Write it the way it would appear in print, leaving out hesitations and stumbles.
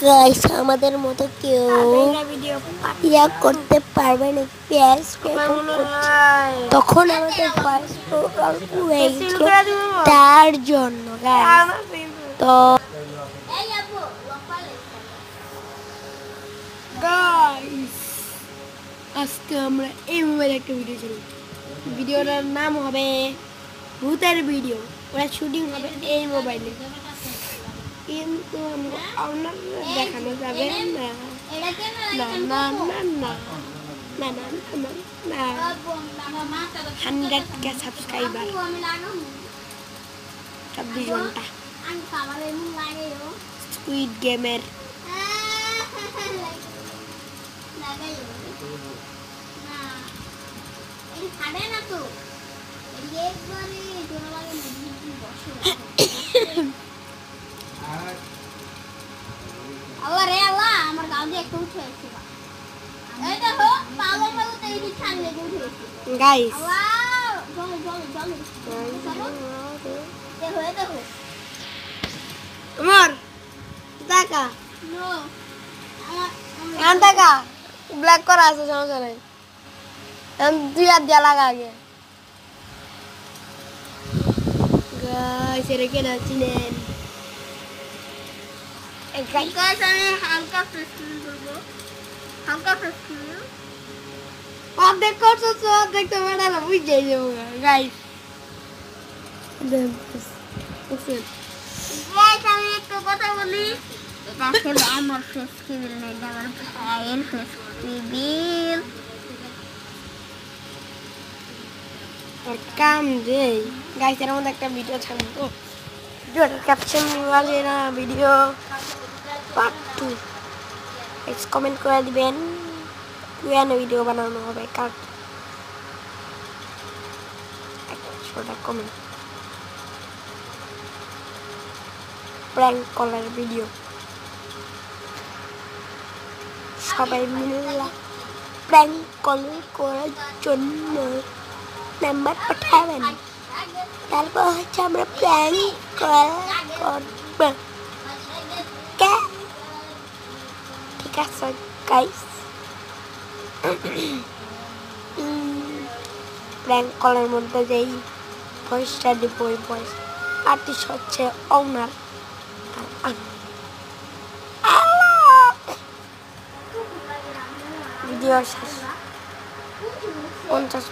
guys আমাদের মতো কেউ ইয়া করতে পারবে না পেজ তখন আমাদের ফার্স্ট প্রোগ্রাম হয়েছিল তার জন্য গাইস তো গাইস আজকে আমরা এই মোবাইলে একটা ভিডিও চালাবো ভিডিওটার নাম হবে ভূতের ভিডিও ওরা শুটিং হবে এই মোবাইলে কিন্তু আপনাদের দেখানো যাবে না না না না না না না না না 100k সাবস্ক্রাইবার 24 ঘন্টা স্কুইড গেমের আল্লাহ রে আল্লাহ আমার গাল দিয়ে একটু উঠে আসছে এই দেখো পাগল পাগল তেরি ছাড়লে উঠে গাইস আল্লাহ চলো চলো চলো চলো দেখো দেখো আমার দেখা নো আমার দেখা ব্ল্যাক করা আছে সমস্যা নাই দুই হাত দিয়া লাগা আগে গাইস এর কেন চিনেন গাইস আমি হালকা ফেস্টিভ করব হালকা ফেস্টিভ অর্ধেক করছো তো অর্ধেক তো ম্যাডাম বুঝে যাবো গাইস গাইস আমি একটু কথা বলি এটা আসলে আমার ফেস্টিভ না এটা আমার ভাইয়ের ফেস্টিভ আর কাম যে গাইস এর মধ্যে একটা ভিডিও ছাড়বো ভিডিওটার ক্যাপশন আছে না ভিডিও পার্ট 2 গাইস কমেন্ট করে দিবেন কোন ভিডিও বানানো হবে কাট একটা কমেন্ট প্র্যাঙ্ক করার ভিডিও সবাই মিলে প্র্যাঙ্ক কল করার জন্য নাম্বার পাঠাবেন তারপর হচ্ছে আমরা প্র্যাঙ্ক করব ঠিক আছে গাইস প্র্যাঙ্ক কলের মধ্যে যেই ভয়েসটা দিব ওই ভয়েস আর্টিস্ট হচ্ছে ওনার ভিডিও শেষ 50